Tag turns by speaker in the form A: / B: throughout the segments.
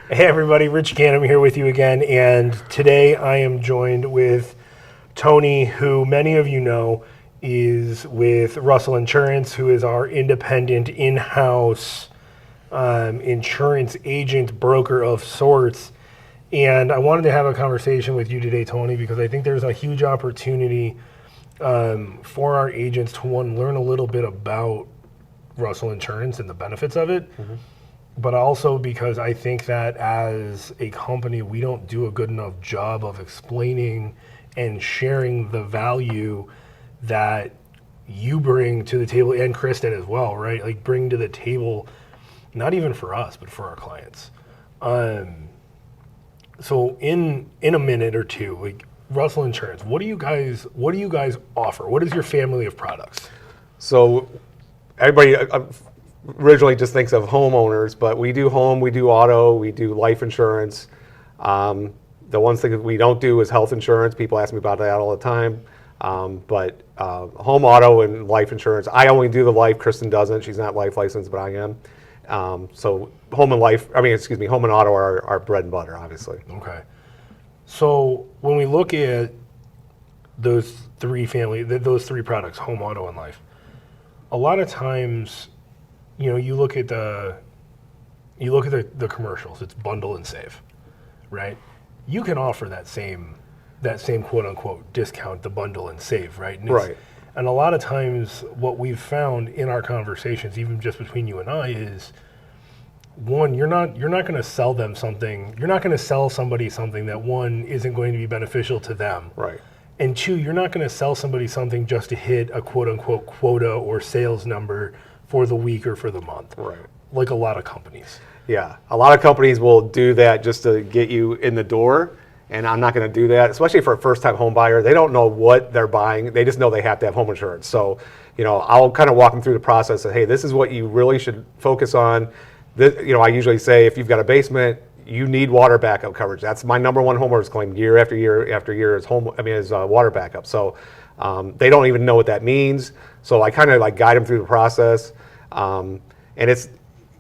A: Hey everybody, Rich Canham here with you again, and today I am joined with Tony, who many of you know is with Russell Insurance, who is our independent in-house insurance agent broker of sorts. And I wanted to have a conversation with you today, Tony, because I think there's a huge opportunity for our agents to, one, learn a little bit about Russell Insurance and the benefits of it. But also because I think that as a company, we don't do a good enough job of explaining and sharing the value that you bring to the table, and Kristen as well, right? Like bring to the table, not even for us, but for our clients. So in a minute or two, like Russell Insurance, what do you guys offer? What is your family of products?
B: So everybody originally just thinks of homeowners, but we do home, we do auto, we do life insurance. The one thing that we don't do is health insurance. People ask me about that all the time. But home, auto, and life insurance. I only do the life. Kristen doesn't. She's not life licensed, but I am. So home and home and auto are our bread and butter, obviously.
A: Okay. So when we look at those three products, home, auto, and life, a lot of times, you look at the commercials. It's bundle and save, right? You can offer that same quote unquote discount, the bundle and save, right?
B: Right.
A: And a lot of times, what we've found in our conversations, even just between you and I, is one, you're not going to sell them something. You're not going to sell somebody something that, one, isn't going to be beneficial to them.
B: Right.
A: And two, you're not going to sell somebody something just to hit a quote unquote quota or sales number for the week or for the month.
B: Right.
A: Like a lot of companies.
B: Yeah. A lot of companies will do that just to get you in the door. And I'm not going to do that, especially for a first-time home buyer. They don't know what they're buying. They just know they have to have home insurance. So, I'll kind of walk them through the process of, hey, this is what you really should focus on. I usually say if you've got a basement, you need water backup coverage. That's my number one homeowner's claim year after year after year is water backup. So they don't even know what that means. So I kind of like guide them through the process. And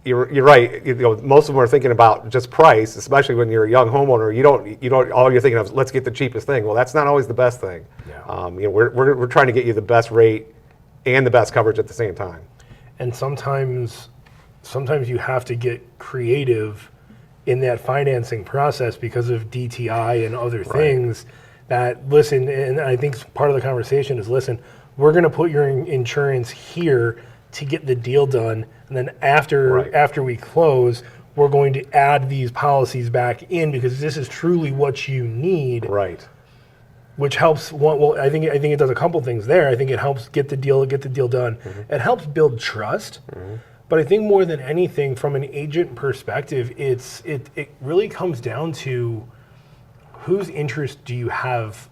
B: you're right. Most of them are thinking about just price, especially when you're a young homeowner. You don't. All you're thinking of is let's get the cheapest thing. Well, that's not always the best thing.
A: Yeah.
B: We're trying to get you the best rate and the best coverage at the same time.
A: And sometimes you have to get creative in that financing process because of DTI and other things. That, listen, and I think part of the conversation is, listen, we're going to put your insurance here to get the deal done, and then after we close, we're going to add these policies back in because this is truly what you need.
B: Right.
A: Which helps. Well, I think it does a couple things there. I think it helps get the deal done. Mm-hmm. It helps build trust. Mm-hmm. But I think more than anything, from an agent perspective, it really comes down to whose interest do you have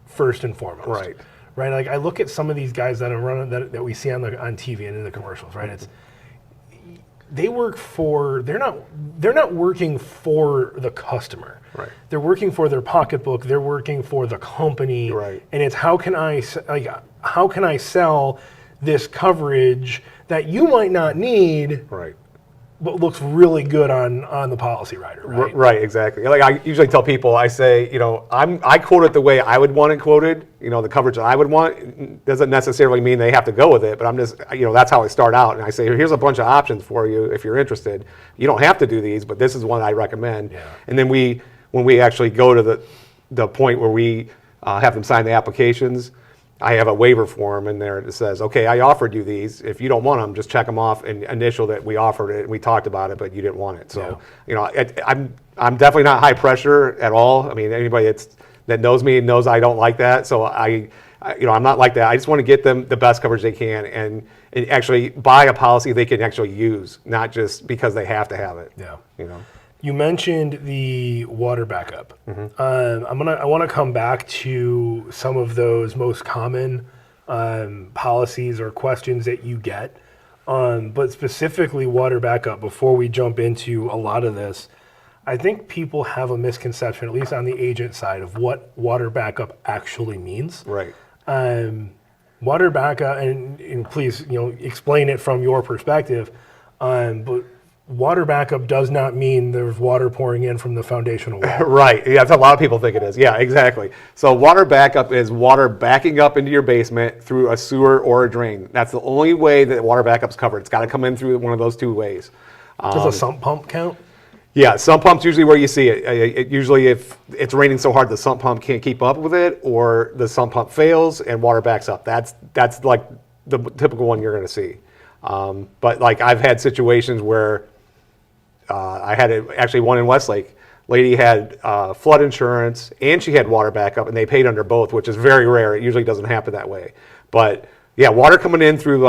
A: first and foremost.
B: Right.
A: Right. Like I look at some of these guys that are running that we see on TV and in the commercials. Right. It's they're not working for the customer.
B: Right.
A: They're working for their pocketbook. They're working for the company.
B: Right.
A: And it's how can I sell this coverage that you might not need,
B: right,
A: but looks really good on the policy rider, right?
B: Right, exactly. Like I usually tell people, I say, I quote it the way I would want it quoted. The coverage that I would want doesn't necessarily mean they have to go with it, but I'm just, that's how I start out. And I say, here's a bunch of options for you if you're interested. You don't have to do these, but this is one I recommend. Yeah. And then when we actually go to the point where we have them sign the applications, I have a waiver form in there that says, okay, I offered you these. If you don't want them, just check them off and initial that we offered it and we talked about it, but you didn't want it. So, I'm definitely not high pressure at all. I mean, anybody that knows me knows I don't like that. So I'm not like that. I just want to get them the best coverage they can and actually buy a policy they can actually use, not just because they have to have it.
A: Yeah. You mentioned the water backup. Mm-hmm. I want to come back to some of those most common policies or questions that you get, but specifically water backup. Before we jump into a lot of this, I think people have a misconception, at least on the agent side, of what water backup actually means.
B: Right.
A: Water backup, and please explain it from your perspective. But water backup does not mean there's water pouring in from the foundational wall.
B: Right. Yeah, that's what a lot of people think it is. Yeah, exactly. So water backup is water backing up into your basement through a sewer or a drain. That's the only way that water backup's covered. It's got to come in through one of those two ways.
A: Does a sump pump count?
B: Yeah, sump pump's usually where you see it. Usually if it's raining so hard the sump pump can't keep up with it, or the sump pump fails and water backs up. That's like the typical one you're going to see. But like I've had situations where I had actually one in Westlake. Lady had flood insurance and she had water backup, and they paid under both, which is very rare. It usually doesn't happen that way. But yeah, water coming in through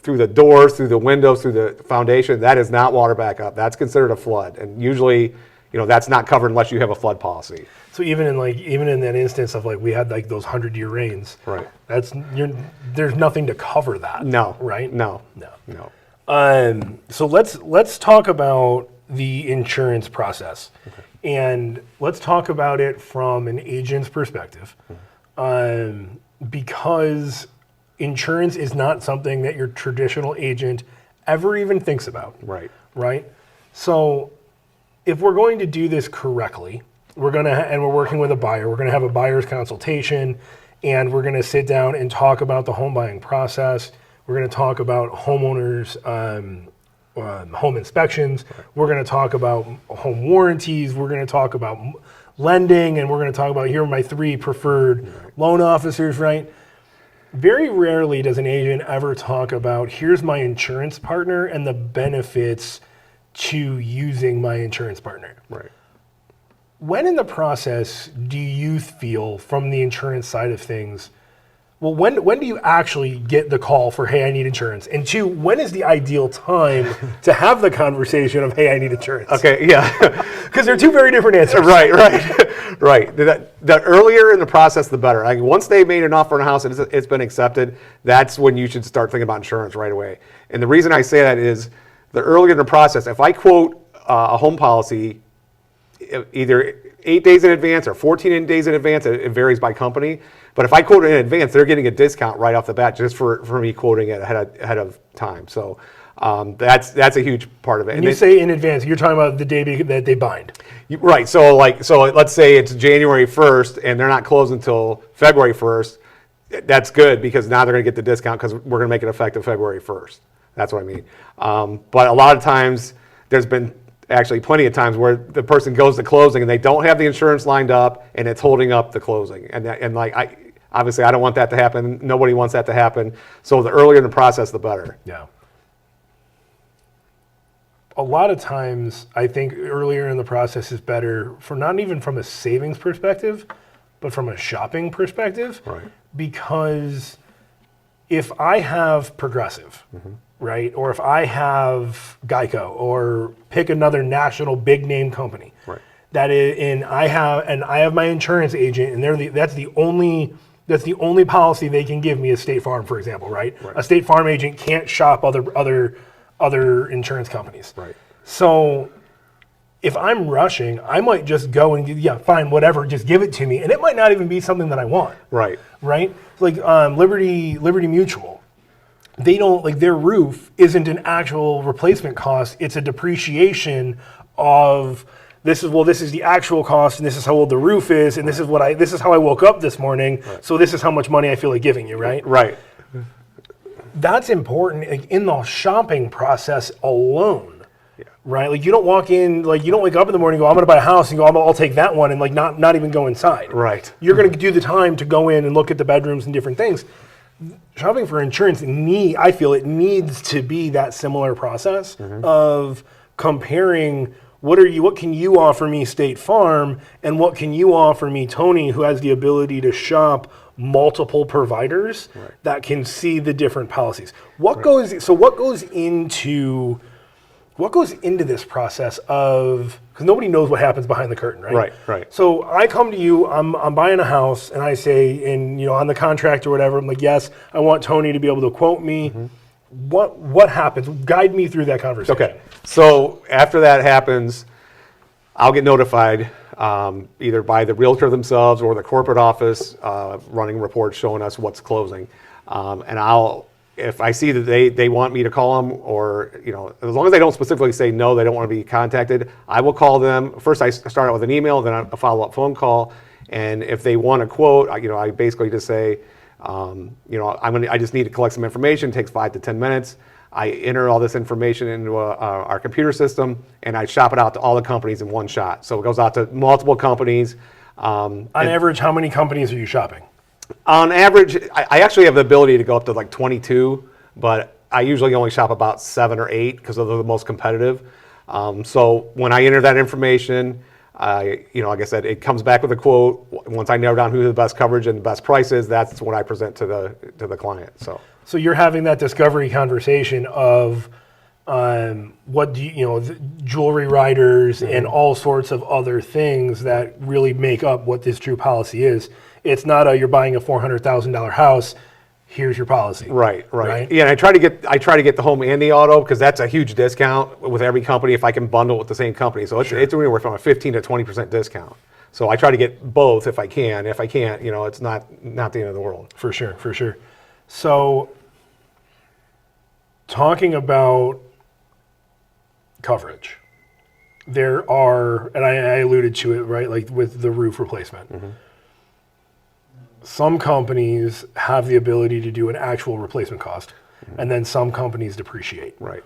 B: through the doors, through the windows, through the foundation, that is not water backup. That's considered a flood, and usually, that's not covered unless you have a flood policy.
A: So even in that instance of like we had like those 100-year rains,
B: Right.
A: There's nothing to cover that.
B: No.
A: Right?
B: No.
A: So let's talk about the insurance process, and let's talk about it from an agent's perspective, because insurance is not something that your traditional agent ever even thinks about.
B: Right.
A: Right? So if we're going to do this correctly, and we're working with a buyer, we're going to have a buyer's consultation, and we're going to sit down and talk about the home buying process. We're going to talk about homeowners, home inspections. We're going to talk about home warranties. We're going to talk about lending, and we're going to talk about here are my 3 preferred loan officers, right? Very rarely does an agent ever talk about here's my insurance partner and the benefits to using my insurance partner.
B: Right.
A: When in the process do you feel from the insurance side of things, well, when do you actually get the call for, hey, I need insurance? And 2, when is the ideal time to have the conversation of, hey, I need insurance?
B: Okay, yeah.
A: Because they're 2 very different answers.
B: Right. Right. The earlier in the process, the better. Like once they made an offer on a house and it's been accepted, that's when you should start thinking about insurance right away. And the reason I say that is the earlier in the process, if I quote a home policy either 8 days in advance or 14 days in advance, it varies by company. But if I quote it in advance, they're getting a discount right off the bat just for me quoting it ahead of time. So that's a huge part of it.
A: And you say in advance, you're talking about the day that they bind.
B: Right. So let's say it's January 1st and they're not closed until February 1st. That's good because now they're going to get the discount because we're going to make it effective February 1st. That's what I mean. But a lot of times there's been actually plenty of times where the person goes to closing and they don't have the insurance lined up and it's holding up the closing. Obviously I don't want that to happen. Nobody wants that to happen. So the earlier in the process, the better.
A: Yeah. A lot of times I think earlier in the process is better for not even from a savings perspective, but from a shopping perspective.
B: Right.
A: Because if I have Progressive, right, or if I have Geico, or pick another national big name company,
B: right,
A: and I have my insurance agent, and that's the only policy they can give me is State Farm, for example, right? A State Farm agent can't shop other insurance companies.
B: Right.
A: So if I'm rushing, I might just go and fine, whatever, just give it to me, and it might not even be something that I want.
B: Right.
A: Right. Like Liberty Mutual, they don't their roof isn't an actual replacement cost; it's a depreciation of this is the actual cost, and this is how old the roof is, and this is how I woke up this morning. Right. So this is how much money I feel like giving you. Right.
B: Right.
A: That's important in the shopping process alone. Right, like you don't walk in, you don't wake up in the morning and go, I'm going to buy a house, and go, I'll take that one, and not even go inside.
B: Right.
A: You're going to do the time to go in and look at the bedrooms and different things. Shopping for insurance, I feel it needs to be that similar process of comparing what can you offer me, State Farm, and what can you offer me, Tony, who has the ability to shop multiple providers that can see the different policies. What goes into this process of, because nobody knows what happens behind the curtain, right?
B: Right. So
A: I come to you, I'm buying a house, and I say, on the contract or whatever, I'm like, yes, I want Tony to be able to quote me. What happens? Guide me through that conversation.
B: Okay. So after that happens, I'll get notified either by the realtor themselves or the corporate office running reports showing us what's closing, and if I see that they want me to call them, or as long as they don't specifically say no, they don't want to be contacted, I will call them. First, I start out with an email, then a follow-up phone call, and if they want a quote, I basically just say, I just need to collect some information. It takes 5 to 10 minutes. I enter all this information into our computer system, and I shop it out to all the companies in one shot. So it goes out to multiple companies.
A: On average, how many companies are you shopping?
B: On average, I actually have the ability to go up to like 22, but I usually only shop about 7 or 8 because they're the most competitive. So when I enter that information, like I said, it comes back with a quote. Once I narrow down who the best coverage and the best price is, that's what I present to the client. So
A: you're having that discovery conversation of what do jewelry riders and all sorts of other things that really make up what this true policy is. It's not you're buying a $400,000 house. Here's your policy.
B: Right. Yeah, and I try to get the home and the auto because that's a huge discount with every company if I can bundle with the same company. So it's anywhere from a 15 to 20% discount. So I try to get both if I can. If I can't, it's not the end of the world.
A: For sure. So talking about coverage, there are, and I alluded to it, right, like with the roof replacement. Mm-hmm. Some companies have the ability to do an actual replacement cost, and then some companies depreciate.
B: Right.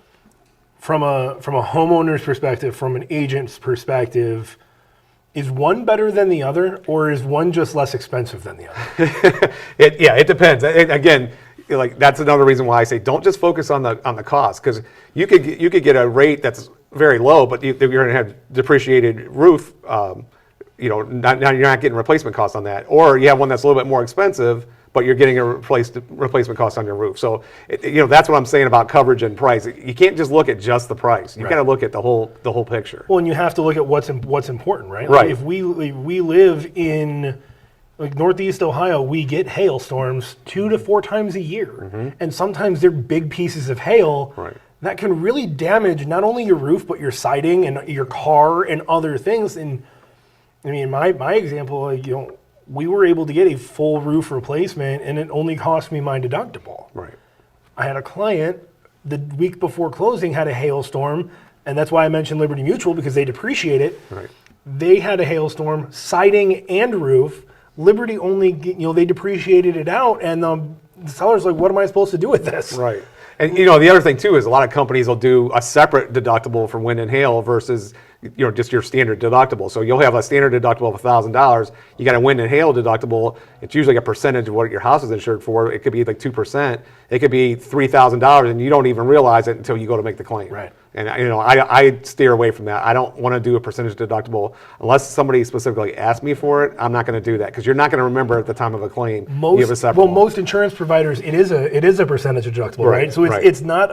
A: From a homeowner's perspective, from an agent's perspective, is one better than the other, or is one just less expensive than the other?
B: It depends. Again, like that's another reason why I say don't just focus on the cost, because you could get a rate that's very low, but you're going to have depreciated roof. Now you're not getting replacement costs on that, or you have one that's a little bit more expensive, but you're getting a replacement cost on your roof. So that's what I'm saying about coverage and price. You can't just look at just the price. You got to look at the whole picture.
A: Well, and you have to look at what's important, right?
B: Right.
A: Like if we live in Northeast Ohio, we get hailstorms 2 to 4 times a year, and sometimes they're big pieces of hail.
B: Right.
A: That can really damage not only your roof but your siding and your car and other things. And I mean, my example, we were able to get a full roof replacement, and it only cost me my deductible.
B: Right.
A: I had a client the week before closing had a hailstorm, and that's why I mentioned Liberty Mutual, because they depreciate it.
B: Right.
A: They had a hailstorm, siding and roof. Liberty only, they depreciated it out, and the seller's like, what am I supposed to do with this?
B: Right. And the other thing too is a lot of companies will do a separate deductible for wind and hail versus just your standard deductible. So you'll have a standard deductible of $1,000. You got a wind and hail deductible. It's usually a percentage of what your house is insured for. It could be like 2%. It could be $3,000, and you don't even realize it until you go to make the claim.
A: Right.
B: And I steer away from that. I don't want to do a percentage deductible unless somebody specifically asks me for it. I'm not going to do that because you're not going to remember at the time of a claim. You have a separate one.
A: Most insurance providers, it is a percentage deductible, right? So it's not.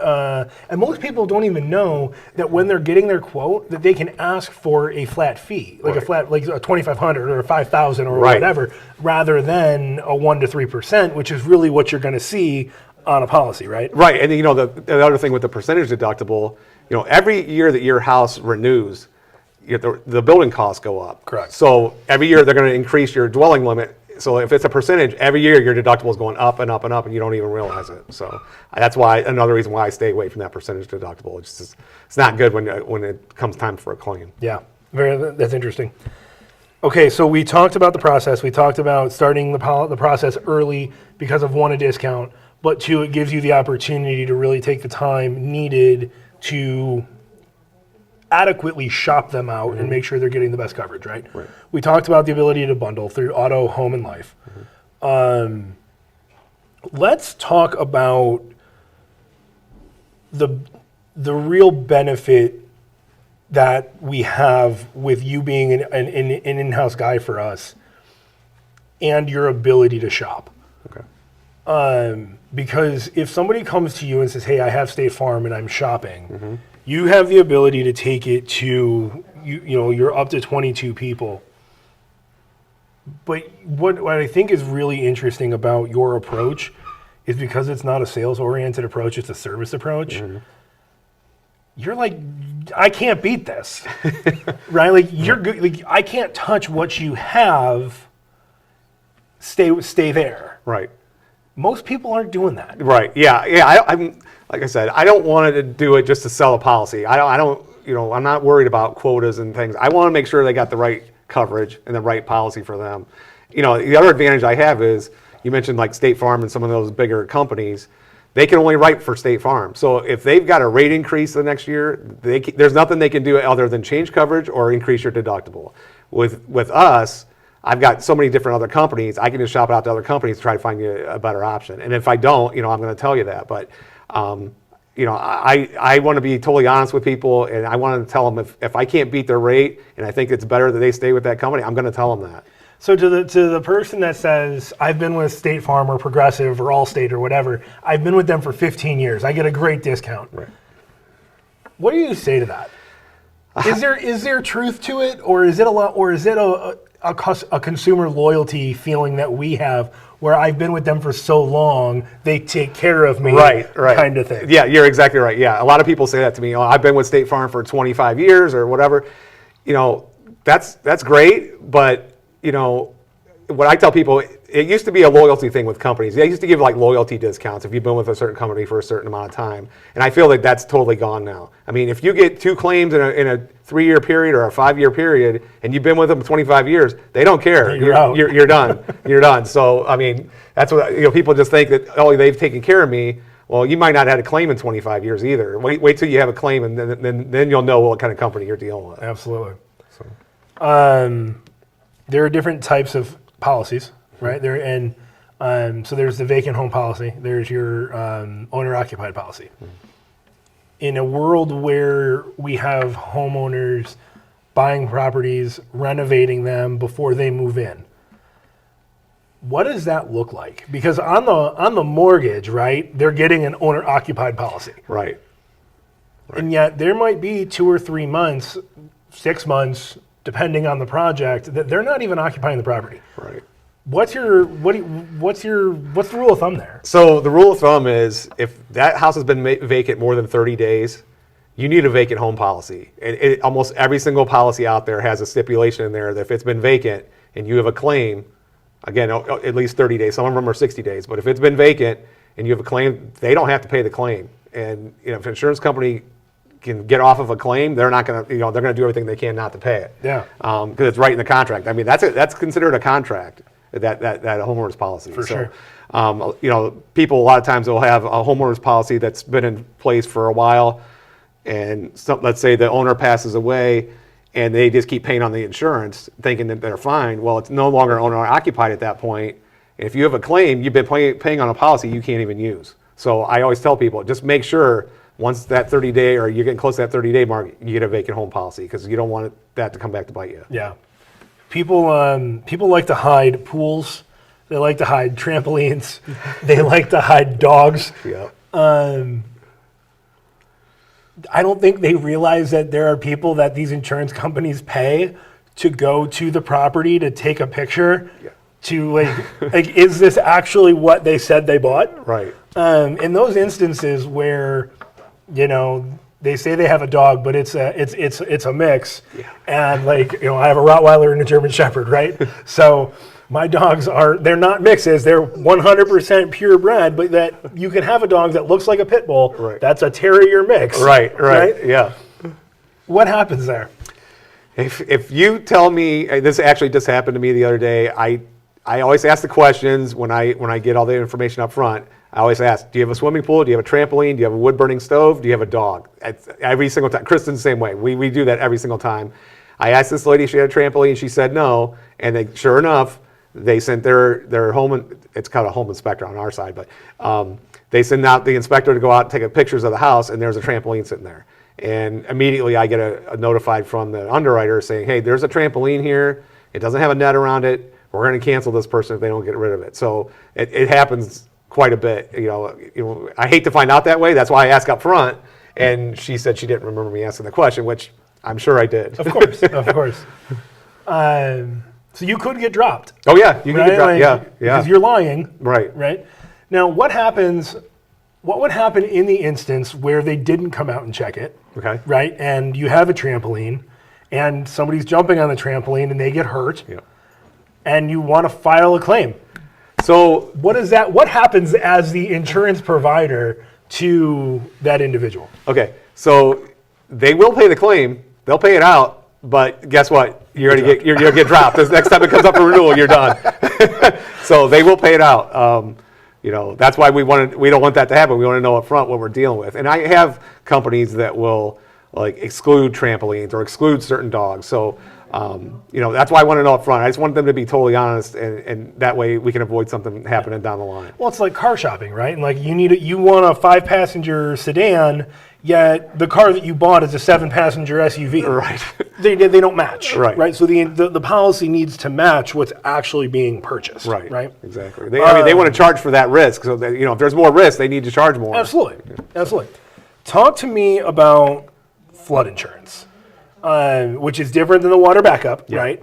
A: And most people don't even know that when they're getting their quote, that they can ask for a flat fee, like a flat, like a $2,500 or a $5,000 or whatever, rather than a 1 to 3%, which is really what you're going to see on a policy, right?
B: Right, and the other thing with the percentage deductible, every year that your house renews, the building costs go up.
A: Correct.
B: So every year they're going to increase your dwelling limit. So if it's a percentage, every year your deductible is going up and up and up, and you don't even realize it. So that's another reason why I stay away from that percentage deductible. It's not good when it comes time for a claim.
A: Yeah, that's interesting. Okay, so we talked about the process. We talked about starting the process early because of, 1, a discount, but 2, it gives you the opportunity to really take the time needed to adequately shop them out and make sure they're getting the best coverage, right? We talked about the ability to bundle through auto, home, and life. Let's talk about the real benefit that we have with you being an in-house guy for us and your ability to shop.
B: Okay.
A: Because if somebody comes to you and says, hey, I have State Farm and I'm shopping, you have the ability to take it to, you're up to 22 people. But what I think is really interesting about your approach is because it's not a sales-oriented approach, it's a service approach. You're like, I can't beat this, right? Like you're good. Like I can't touch what you have. Stay there.
B: Right.
A: Most people aren't doing that.
B: Right. Yeah. Yeah. I'm like I said, I don't want to do it just to sell a policy. I don't. I'm not worried about quotas and things. I want to make sure they got the right coverage and the right policy for them. The other advantage I have is you mentioned like State Farm and some of those bigger companies. They can only write for State Farm. So if they've got a rate increase the next year, there's nothing they can do other than change coverage or increase your deductible. With us, I've got so many different other companies. I can just shop it out to other companies to try to find you a better option. And if I don't, I'm going to tell you that. But I want to be totally honest with people, and I want to tell them if I can't beat their rate and I think it's better that they stay with that company, I'm going to tell them that.
A: So to the person that says, I've been with State Farm or Progressive or Allstate or whatever, I've been with them for 15 years, I get a great discount.
B: Right.
A: What do you say to that? Is there truth to it, or is it a consumer loyalty feeling that we have where I've been with them for so long, they take care of me,
B: right.
A: kind of thing?
B: Yeah, you're exactly right. Yeah, a lot of people say that to me. I've been with State Farm for 25 years or whatever. That's great, but what I tell people, it used to be a loyalty thing with companies. They used to give like loyalty discounts if you've been with a certain company for a certain amount of time. And I feel like that's totally gone now. I mean, if you get 2 claims in a 3-year period or a 5-year period, and you've been with them 25 years, they don't care.
A: You're out.
B: You're done. You're done. So, I mean, that's what, people just think that, they've taken care of me. Well, you might not have had a claim in 25 years either. Wait till you have a claim, and then you'll know what kind of company you're dealing with.
A: Absolutely. So. There are different types of policies, right? So there's the vacant home policy. There's your owner-occupied policy. In a world where we have homeowners buying properties, renovating them before they move in, what does that look like? Because on the mortgage, right, they're getting an owner-occupied policy.
B: Right.
A: And yet there might be 2 or 3 months, 6 months, depending on the project, that they're not even occupying the property.
B: Right.
A: What's the rule of thumb there?
B: So the rule of thumb is if that house has been vacant more than 30 days, you need a vacant home policy. And almost every single policy out there has a stipulation in there that if it's been vacant and you have a claim, again, at least 30 days, some of them are 60 days, but if it's been vacant and you have a claim, they don't have to pay the claim. And if an insurance company can get off of a claim, they're not going to, they're going to do everything they can not to pay it.
A: Yeah.
B: Because it's right in the contract. I mean, that's considered a contract, that homeowner's policy.
A: For sure.
B: People a lot of times will have a homeowner's policy that's been in place for a while, and let's say the owner passes away, and they just keep paying on the insurance, thinking that they're fine. Well, it's no longer owner occupied at that point. If you have a claim, you've been paying on a policy you can't even use. So I always tell people, just make sure once that 30-day, or you're getting close to that 30-day mark, you get a vacant home policy, because you don't want that to come back to bite you.
A: Yeah. People like to hide pools. They like to hide trampolines. They like to hide dogs.
B: Yeah.
A: I don't think they realize that there are people that these insurance companies pay to go to the property to take a picture.
B: Yeah.
A: To like, is this actually what they said they bought?
B: Right.
A: In those instances where, they say they have a dog, but it's a mix,
B: Yeah.
A: and I have a Rottweiler and a German Shepherd, right? So my dogs they're not mixes; they're 100% purebred. But that you can have a dog that looks like a pit bull.
B: Right.
A: That's a terrier mix.
B: Right. Yeah.
A: What happens there?
B: If you tell me, this actually just happened to me the other day, I always ask the questions when I get all the information up front. I always ask, do you have a swimming pool? Do you have a trampoline? Do you have a wood-burning stove? Do you have a dog? Every single time. Kristen's the same way. We do that every single time. I asked this lady if she had a trampoline. She said no. And sure enough, they sent their home, it's called a home inspector on our side, but they send out the inspector to go out and take pictures of the house, and there's a trampoline sitting there. And immediately I get a notified from the underwriter saying, hey, there's a trampoline here. It doesn't have a net around it. We're going to cancel this person if they don't get rid of it. So it happens quite a bit. I hate to find out that way. That's why I ask up front. And she said she didn't remember me asking the question, which I'm sure I did.
A: Of course, of course. So you could get dropped.
B: Oh yeah, you can get dropped. Yeah.
A: Because you're lying.
B: Right.
A: Right. Now, what would happen in the instance where they didn't come out and check it?
B: Okay.
A: Right. And you have a trampoline, and somebody's jumping on the trampoline and they get hurt.
B: Yeah.
A: And you want to file a claim.
B: So
A: What is that? What happens as the insurance provider to that individual?
B: okay, so they will pay the claim. They'll pay it out, but guess what? You're gonna get dropped. The next time it comes up for renewal, you're done. So they will pay it out. That's why we don't want that to happen. We want to know up front what we're dealing with. And I have companies that will like exclude trampolines or exclude certain dogs. So that's why I want to know up front. I just want them to be totally honest, and that way we can avoid something happening down the line.
A: Well, it's like car shopping, right? And like you want a 5-passenger sedan, yet the car that you bought is a 7-passenger SUV.
B: Right.
A: They don't match.
B: Right.
A: So the policy needs to match what's actually being purchased. Right.
B: Exactly. They want to charge for that risk. So that, if there's more risk, they need to charge more.
A: Absolutely. Talk to me about flood insurance, which is different than the water backup, right?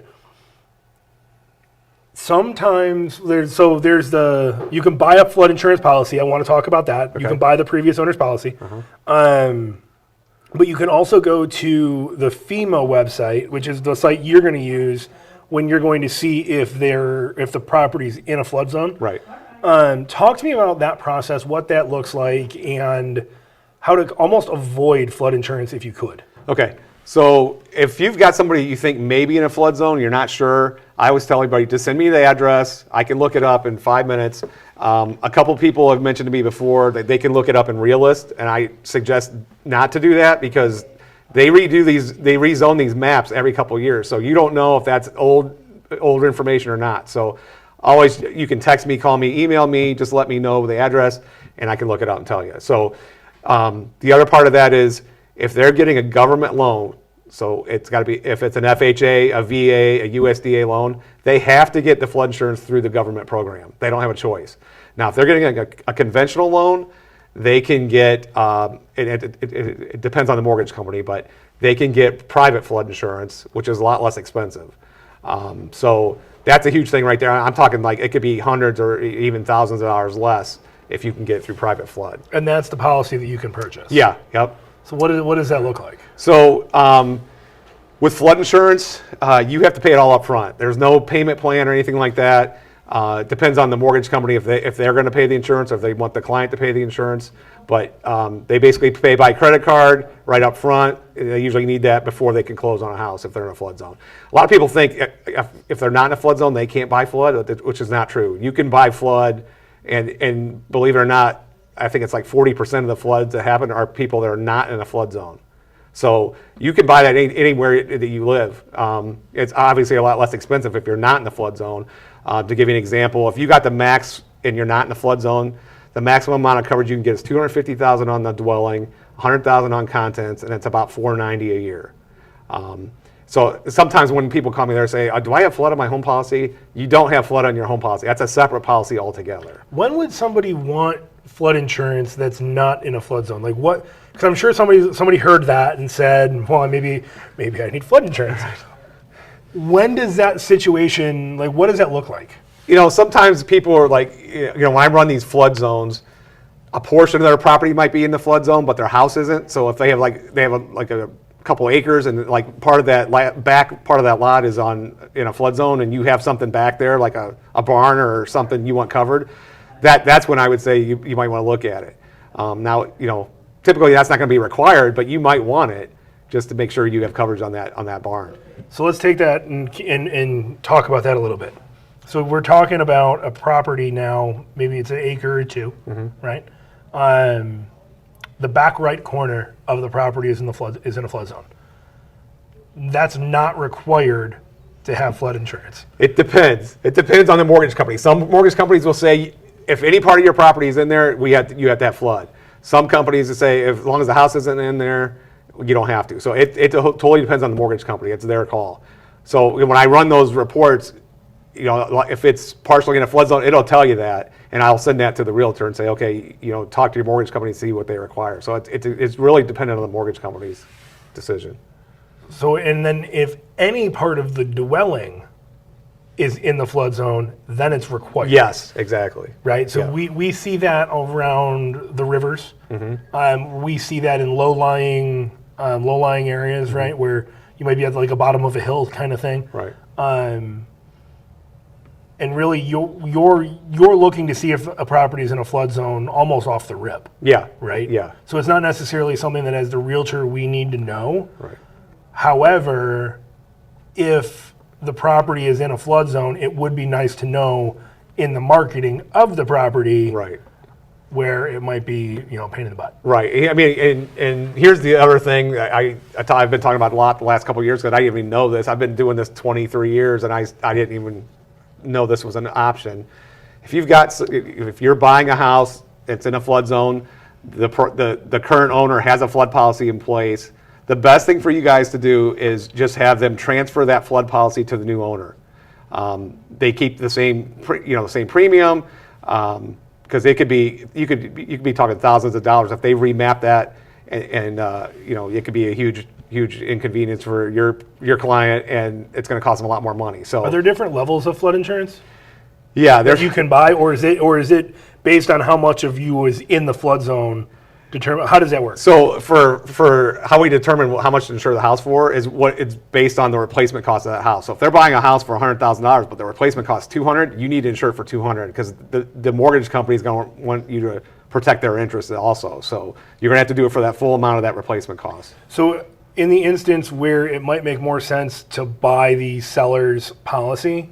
A: Sometimes you can buy a flood insurance policy. I want to talk about that. Okay. You can buy the previous owner's policy. But you can also go to the FEMA website, which is the site you're going to use when you're going to see if the property's in a flood zone.
B: Right.
A: Talk to me about that process, what that looks like, and how to almost avoid flood insurance if you could.
B: Okay. So if you've got somebody you think may be in a flood zone, you're not sure, I always tell everybody, just send me the address. I can look it up in 5 minutes. A couple people have mentioned to me before that they can look it up in Realist, and I suggest not to do that because they rezone these maps every couple of years. So you don't know if that's older information or not. So always, you can text me, call me, email me, just let me know the address, and I can look it up and tell you. So the other part of that is if they're getting a government loan, so it's got to be, if it's an FHA, a VA, a USDA loan, they have to get the flood insurance through the government program. They don't have a choice. Now, if they're getting a conventional loan, they can get, it depends on the mortgage company, but they can get private flood insurance, which is a lot less expensive. So that's a huge thing right there. I'm talking like it could be hundreds or even thousands of dollars less if you can get it through private flood.
A: And that's the policy that you can purchase.
B: Yeah, yep.
A: So what does that look like?
B: So with flood insurance, you have to pay it all up front. There's no payment plan or anything like that. It depends on the mortgage company if they're going to pay the insurance or if they want the client to pay the insurance. But they basically pay by credit card right up front. They usually need that before they can close on a house if they're in a flood zone. A lot of people think if they're not in a flood zone, they can't buy flood, which is not true. You can buy flood, and believe it or not, I think it's like 40% of the floods that happen are people that are not in a flood zone. So you can buy that anywhere that you live. It's obviously a lot less expensive if you're not in the flood zone. To give you an example, if you got the max and you're not in the flood zone, the maximum amount of coverage you can get is $250,000 on the dwelling, $100,000 on contents, and it's about $490 a year. So sometimes when people call me there and say, do I have flood on my home policy? You don't have flood on your home policy. That's a separate policy altogether.
A: When would somebody want flood insurance that's not in a flood zone? Like what? Because I'm sure somebody heard that and said, well, maybe I need flood insurance. When does that situation, like what does that look like?
B: Sometimes people are like, when I run these flood zones, a portion of their property might be in the flood zone, but their house isn't. So if they have a couple acres and like part of that back part of that lot is in a flood zone, and you have something back there like a barn or something you want covered, that's when I would say you might want to look at it. Now, typically that's not going to be required, but you might want it just to make sure you have coverage on that barn. So
A: let's take that and talk about that a little bit. So we're talking about a property now, maybe it's an acre or two, right? The back right corner of the property is in a flood zone. That's not required to have flood insurance.
B: It depends. It depends on the mortgage company. Some mortgage companies will say if any part of your property is in there, you have to have flood. Some companies will say as long as the house isn't in there, you don't have to. So it totally depends on the mortgage company. It's their call. So when I run those reports, if it's partially in a flood zone, it'll tell you that, and I'll send that to the realtor and say, okay, talk to your mortgage company and see what they require. So it's really dependent on the mortgage company's decision.
A: So, and then if any part of the dwelling is in the flood zone, then it's required.
B: Yes, exactly.
A: Right. So we see that around the rivers. We see that in low-lying areas, right, where you might be at like a bottom of a hill kind of thing.
B: Right.
A: and really you're looking to see if a property is in a flood zone almost off the rip.
B: Yeah.
A: Right?
B: Yeah.
A: So it's not necessarily something that as the realtor we need to know.
B: Right.
A: However, if the property is in a flood zone, it would be nice to know in the marketing of the property
B: Right.
A: where it might be, a pain in the butt.
B: Right. I mean, and here's the other thing that I've been talking about a lot the last couple of years because I didn't even know this. I've been doing this 23 years and I didn't even know this was an option. If you're buying a house, it's in a flood zone, the current owner has a flood policy in place. The best thing for you guys to do is just have them transfer that flood policy to the new owner. They keep the same, same premium. Because you could be talking thousands of dollars if they remap that, and it could be a huge inconvenience for your client, and it's going to cost them a lot more money. So,
A: are there different levels of flood insurance?
B: Yeah,
A: that you can buy, or is it based on how much of you is in the flood zone? How does that work?
B: So for how we determine how much to insure the house for is what it's based on the replacement cost of that house. So if they're buying a house for $100,000, but the replacement cost $200, you need to insure it for $200 because the mortgage company is going to want you to protect their interests also. So you're going to have to do it for that full amount of that replacement cost.
A: So in the instance where it might make more sense to buy the seller's policy,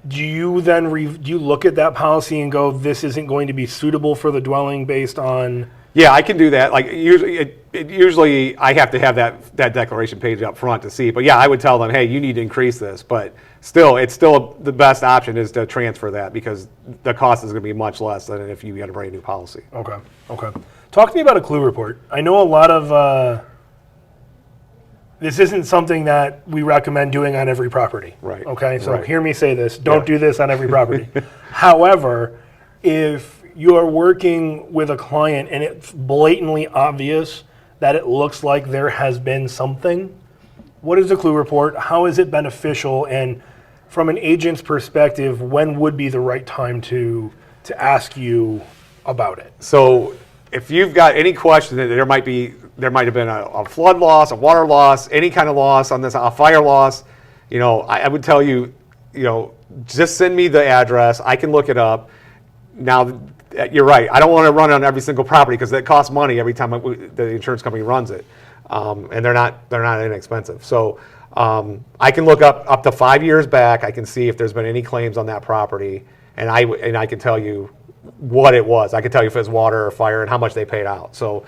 A: do you then do you look at that policy and go, this isn't going to be suitable for the dwelling based on?
B: Yeah, I can do that. Like usually I have to have that declaration page up front to see. But yeah, I would tell them, hey, you need to increase this. But it's still the best option is to transfer that because the cost is going to be much less than if you had a brand new policy.
A: Okay. Talk to me about a clue report. I know a lot of this isn't something that we recommend doing on every property.
B: Right.
A: Okay, so
B: right.
A: Hear me say this. Don't do this on every property. However, if you are working with a client and it's blatantly obvious that it looks like there has been something, what is the clue report? How is it beneficial? And from an agent's perspective, when would be the right time to ask you about it?
B: So if you've got any question that there might have been a flood loss, a water loss, any kind of loss on this, a fire loss, I would tell you, just send me the address. I can look it up. Now, you're right. I don't want to run on every single property because it costs money every time the insurance company runs it, and they're not inexpensive. So I can look up to 5 years back. I can see if there's been any claims on that property, and I can tell you what it was. I can tell you if it was water or fire and how much they paid out. So,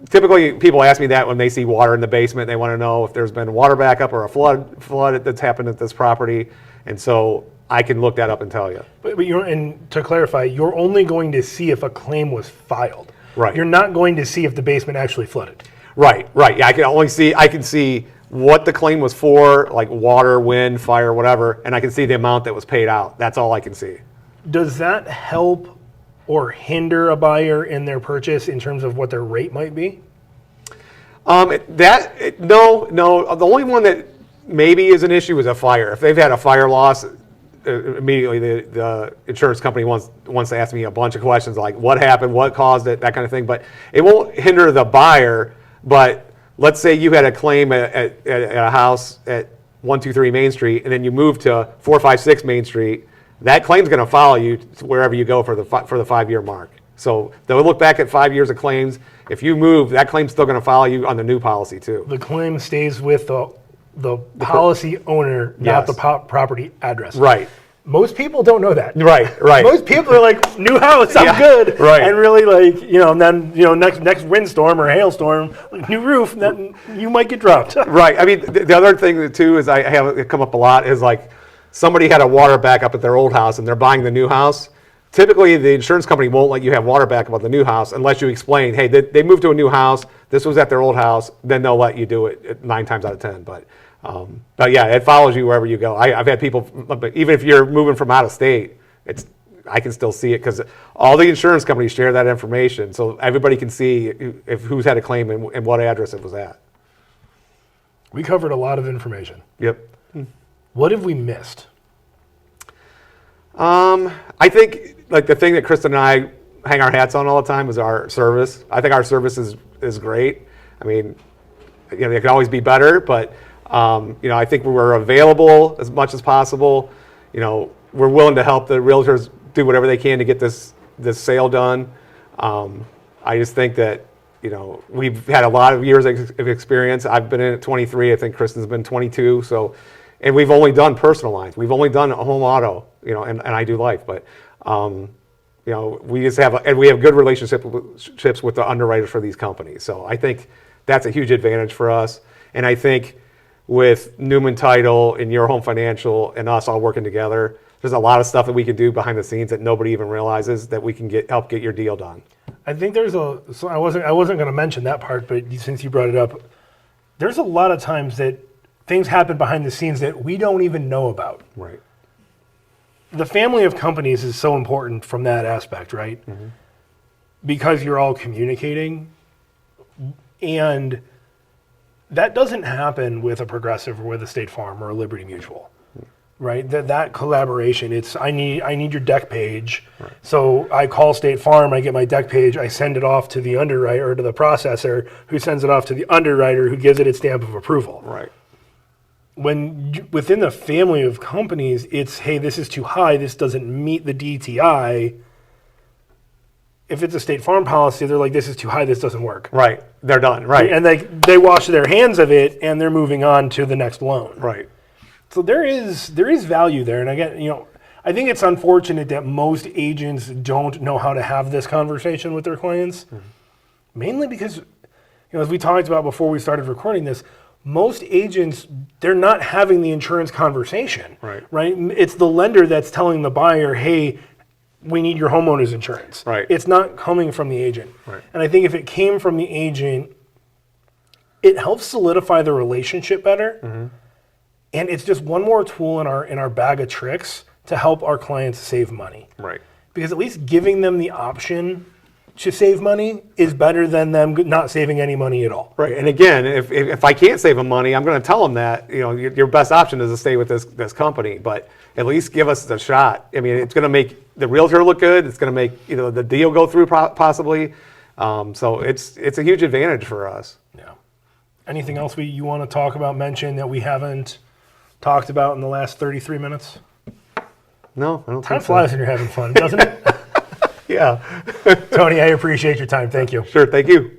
B: typically people ask me that when they see water in the basement. They want to know if there's been water backup or a flood that's happened at this property, and so I can look that up and tell you.
A: But and to clarify, you're only going to see if a claim was filed.
B: Right.
A: You're not going to see if the basement actually flooded.
B: Right. Yeah, I can see what the claim was for, like water, wind, fire, whatever, and I can see the amount that was paid out. That's all I can see.
A: Does that help or hinder a buyer in their purchase in terms of what their rate might be?
B: No. The only one that maybe is an issue is a fire. If they've had a fire loss, immediately the insurance company wants to ask me a bunch of questions like what happened, what caused it, that kind of thing. But it won't hinder the buyer. But let's say you had a claim at a house at 123 Main Street, and then you move to 456 Main Street. That claim's going to follow you to wherever you go for the 5-year mark. So they'll look back at 5 years of claims. If you move, that claim's still going to follow you on the new policy too.
A: The claim stays with the policy owner, not the property address.
B: Right.
A: Most people don't know that.
B: Right.
A: Most people are like, new house, I'm good.
B: Right.
A: And really and then, next windstorm or hailstorm, new roof, then you might get dropped.
B: Right. I mean, the other thing too is I have it come up a lot is like somebody had a water backup at their old house and they're buying the new house. Typically, the insurance company won't let you have water backup at the new house unless you explain, hey, they moved to a new house. This was at their old house. Then they'll let you do it 9 times out of 10. But yeah, it follows you wherever you go. I've had people, even if you're moving from out of state, I can still see it because all the insurance companies share that information, so everybody can see who's had a claim and what address it was at.
A: We covered a lot of information.
B: Yep.
A: What have we missed?
B: I think like the thing that Kristen and I hang our hats on all the time is our service. I think our service is great. I mean, it can always be better, but I think we're available as much as possible. we're willing to help the realtors do whatever they can to get this sale done. I just think that, we've had a lot of years of experience. I've been in it 23. I think Kristen's been 22. So, and we've only done personal lines. We've only done home auto, and I do life. But, we just we have good relationships with the underwriters for these companies. So I think that's a huge advantage for us. And I think with Newman Title and Your Home Financial and us all working together, there's a lot of stuff that we can do behind the scenes that nobody even realizes that we can help get your deal done.
A: I think so I wasn't going to mention that part, but since you brought it up, there's a lot of times that things happen behind the scenes that we don't even know about.
B: Right.
A: The family of companies is so important from that aspect, right? Mm-hmm. Because you're all communicating, and that doesn't happen with a Progressive or with a State Farm or a Liberty Mutual. Right, that collaboration. It's I need your deck page. Right. So I call State Farm. I get my deck page. I send it off to the underwriter or to the processor, who sends it off to the underwriter, who gives it its stamp of approval.
B: Right.
A: When within the family of companies, it's hey, this is too high. This doesn't meet the DTI. If it's a State Farm policy, they're like, this is too high. This doesn't work.
B: Right. They're done. Right.
A: And they wash their hands of it, and they're moving on to the next loan.
B: Right.
A: So there is value there, and again, I think it's unfortunate that most agents don't know how to have this conversation with their clients, mainly because, as we talked about before we started recording this, most agents, they're not having the insurance conversation.
B: Right.
A: It's the lender that's telling the buyer, hey, we need your homeowner's insurance.
B: Right.
A: It's not coming from the agent.
B: Right.
A: And I think if it came from the agent, it helps solidify the relationship better. Mm-hmm. And it's just one more tool in our bag of tricks to help our clients save money.
B: Right.
A: Because at least giving them the option to save money is better than them not saving any money at all.
B: Right. And again, if I can't save them money, I'm going to tell them that your best option is to stay with this company. But at least give us the shot. I mean, it's going to make the realtor look good. It's going to make the deal go through possibly. So it's a huge advantage for us.
A: Yeah. Anything else you want to talk about, mention that we haven't talked about in the last 33 minutes?
B: No, I don't think so.
A: Time flies when you're having fun, doesn't it?
B: Yeah.
A: Tony, I appreciate your time. Thank you.
B: Sure, thank you.